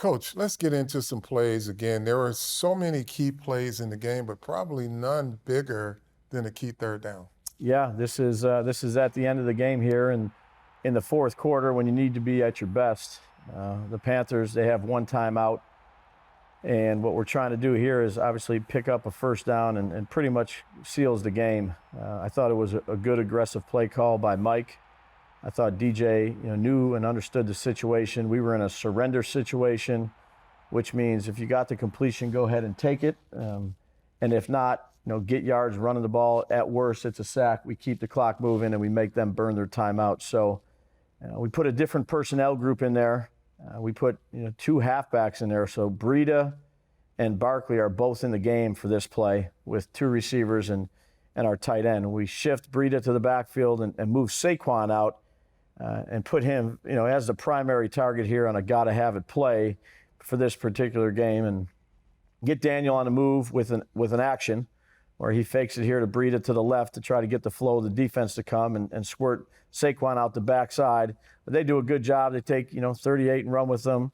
Coach, let's get into some plays again. There were so many key plays in the game, but probably none bigger than a key third down. Yeah, this is at the end of the game here, and in the fourth quarter when you need to be at your best. The Panthers, they have one timeout, and what we're trying to do here is obviously pick up a first down and pretty much seals the game. I thought it was a good aggressive play call by Mike. I thought DJ knew and understood the situation. We were in a surrender situation, which means if you got the completion, go ahead and take it. And if not, get yards running the ball. At worst, it's a sack. We keep the clock moving and we make them burn their timeout. So we put a different personnel group in there. We put two halfbacks in there. So Breida and Barkley are both in the game for this play with two receivers and our tight end. We shift Breida to the backfield and move Saquon out. And put him, as the primary target here on a gotta-have-it play for this particular game, and get Daniel on the move with an action where he fakes it here to Breida to the left to try to get the flow of the defense to come and squirt Saquon out the backside. But they do a good job. They take 38 and run with them.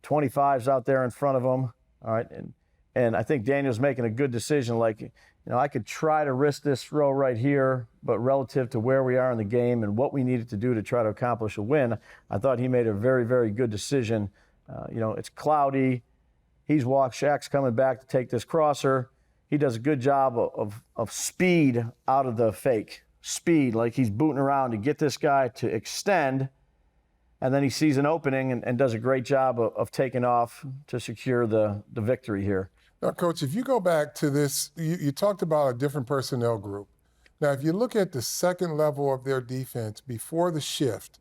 25's out there in front of them. All right, and I think Daniel's making a good decision. I could try to risk this throw right here, but relative to where we are in the game and what we needed to do to try to accomplish a win, I thought he made a very, very good decision. It's cloudy. Shaq's coming back to take this crosser. He does a good job of speed out of the fake. Speed, like he's booting around to get this guy to extend, and then he sees an opening and does a great job of taking off to secure the victory here. Now, Coach, if you go back to this, you talked about a different personnel group. Now, if you look at the second level of their defense before the shift,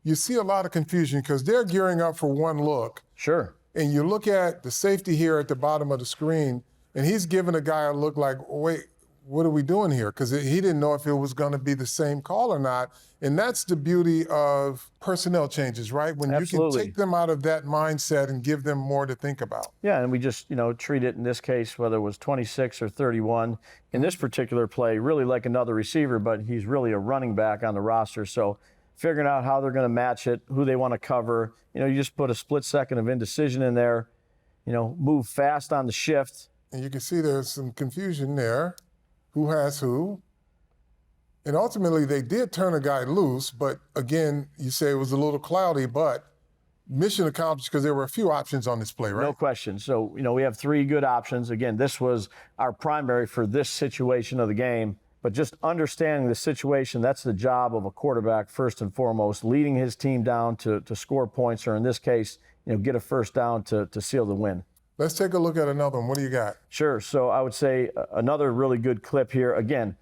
you see a lot of confusion because they're gearing up for one look. Sure. And you look at the safety here at the bottom of the screen, and he's giving a guy a look like, wait, what are we doing here? Because he didn't know if it was going to be the same call or not. And that's the beauty of personnel changes, right? When Absolutely. You can take them out of that mindset and give them more to think about. Yeah, and we just, treat it in this case, whether it was 26 or 31, in this particular play, really like another receiver, but he's really a running back on the roster. So figuring out how they're going to match it, who they want to cover, you just put a split second of indecision in there, move fast on the shift. And you can see there's some confusion there. Who has who? And ultimately, they did turn a guy loose, but again, you say it was a little cloudy, but mission accomplished because there were a few options on this play, right? No question. So, we have three good options. Again, this was our primary for this situation of the game, but just understanding the situation, that's the job of a quarterback first and foremost, leading his team down to score points, or in this case, get a first down to seal the win. Let's take a look at another one. What do you got? Sure. So I would say another really good clip here. Again,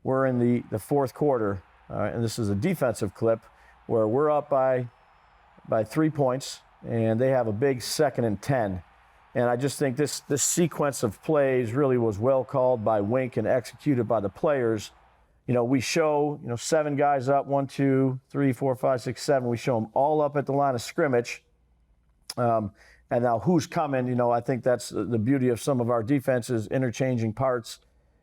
we're in the fourth quarter, and this is a defensive clip where we're up by 3 points, and they have a big 2nd and 10. And I just think this sequence of plays really was well called by Wink and executed by the players. We show, 7 guys up, 1, 2, 3, 4, 5, 6, 7. We show them all up at the line of scrimmage. And now who's coming, I think that's the beauty of some of our defenses, interchanging parts.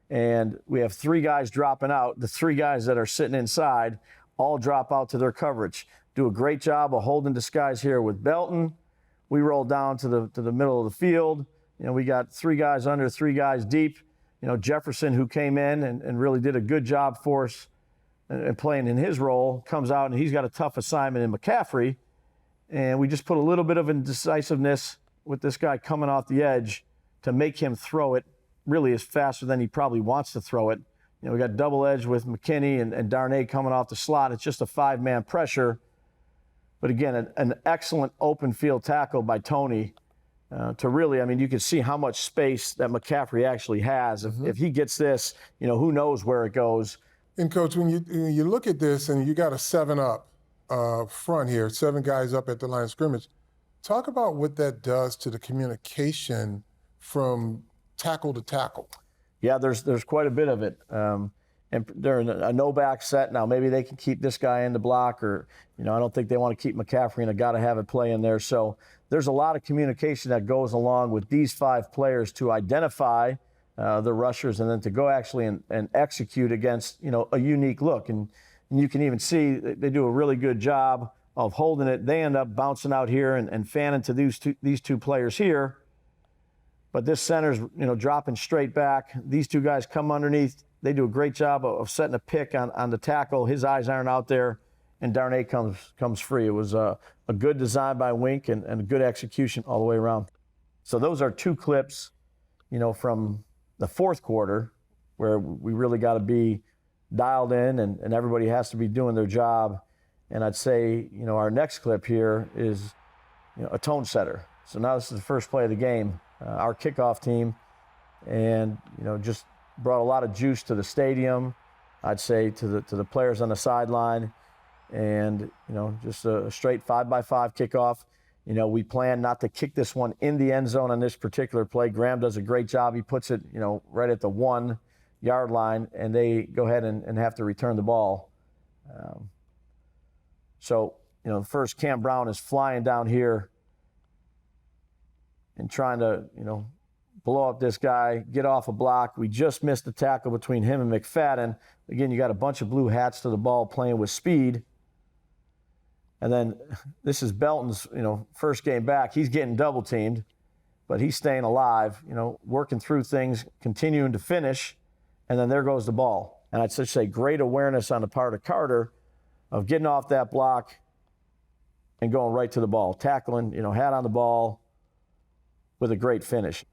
And we have 3 guys dropping out. The 3 guys that are sitting inside all drop out to their coverage. Do a great job of holding disguise here with Belton. We roll down to the middle of the field. We got 3 guys under, 3 guys deep. Jefferson, who came in and really did a good job for us and playing in his role, comes out and he's got a tough assignment in McCaffrey. And we just put a little bit of indecisiveness with this guy coming off the edge to make him throw it really as faster than he probably wants to throw it. We got double edge with McKinney and Darnay coming off the slot. It's just a 5-man pressure. But again, an excellent open field tackle by Tony to really, you can see how much space that McCaffrey actually has. If he gets this, who knows where it goes. And Coach, when you look at this and you got a 7-up, front here, 7 guys up at the line of scrimmage. Talk about what that does to the communication from tackle to tackle. Yeah, there's quite a bit of it. And they're in a no-back set. Now, maybe they can keep this guy in the block or, I don't think they want to keep McCaffrey in a gotta-have-it play in there. So there's a lot of communication that goes along with these 5 players to identify the rushers and then to go actually and execute against, a unique look. And you can even see they do a really good job of holding it. They end up bouncing out here and fanning to these two players here. But this center's, dropping straight back. These two guys come underneath. They do a great job of setting a pick on the tackle. His eyes aren't out there, and Darnay comes free. It was a good design by Wink and a good execution all the way around. So those are two clips, from the fourth quarter where we really got to be dialed in and everybody has to be doing their job. And I'd say, our next clip here is, a tone setter. So now this is the first play of the game. Our kickoff team, and just brought a lot of juice to the stadium. I'd say to the players on the sideline, and just a straight 5-by-5 kickoff. We plan not to kick this one in the end zone on this particular play. Graham does a great job. He puts it right at the 1-yard line, and they go ahead and have to return the ball. So first Cam Brown is flying down here and trying to, blow up this guy, get off a block. We just missed the tackle between him and McFadden. Again, you got a bunch of blue hats to the ball playing with speed. And then this is Belton's, first game back. He's getting double teamed, but he's staying alive, working through things, continuing to finish, and then there goes the ball. And I'd just say great awareness on the part of Carter of getting off that block and going right to the ball, tackling, hat on the ball, with a great finish.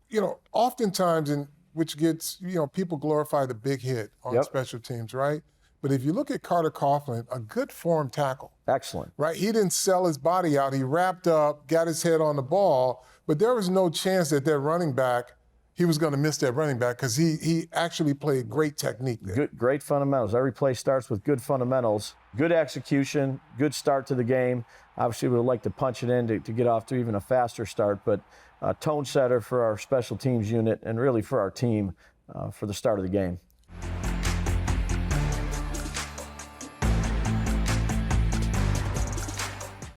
Oftentimes, which gets, people glorify the big hit on special teams, right? But if you look at Carter Coughlin, a good form tackle. Excellent. Right? He didn't sell his body out. He wrapped up, got his head on the ball, but there was no chance that running back, he was going to miss that running back because he actually played great technique there. Great fundamentals. Every play starts with good fundamentals. Good execution, good start to the game. Obviously, we would like to punch it in to get off to even a faster start, but tone setter for our special teams unit and really for our team for the start of the game.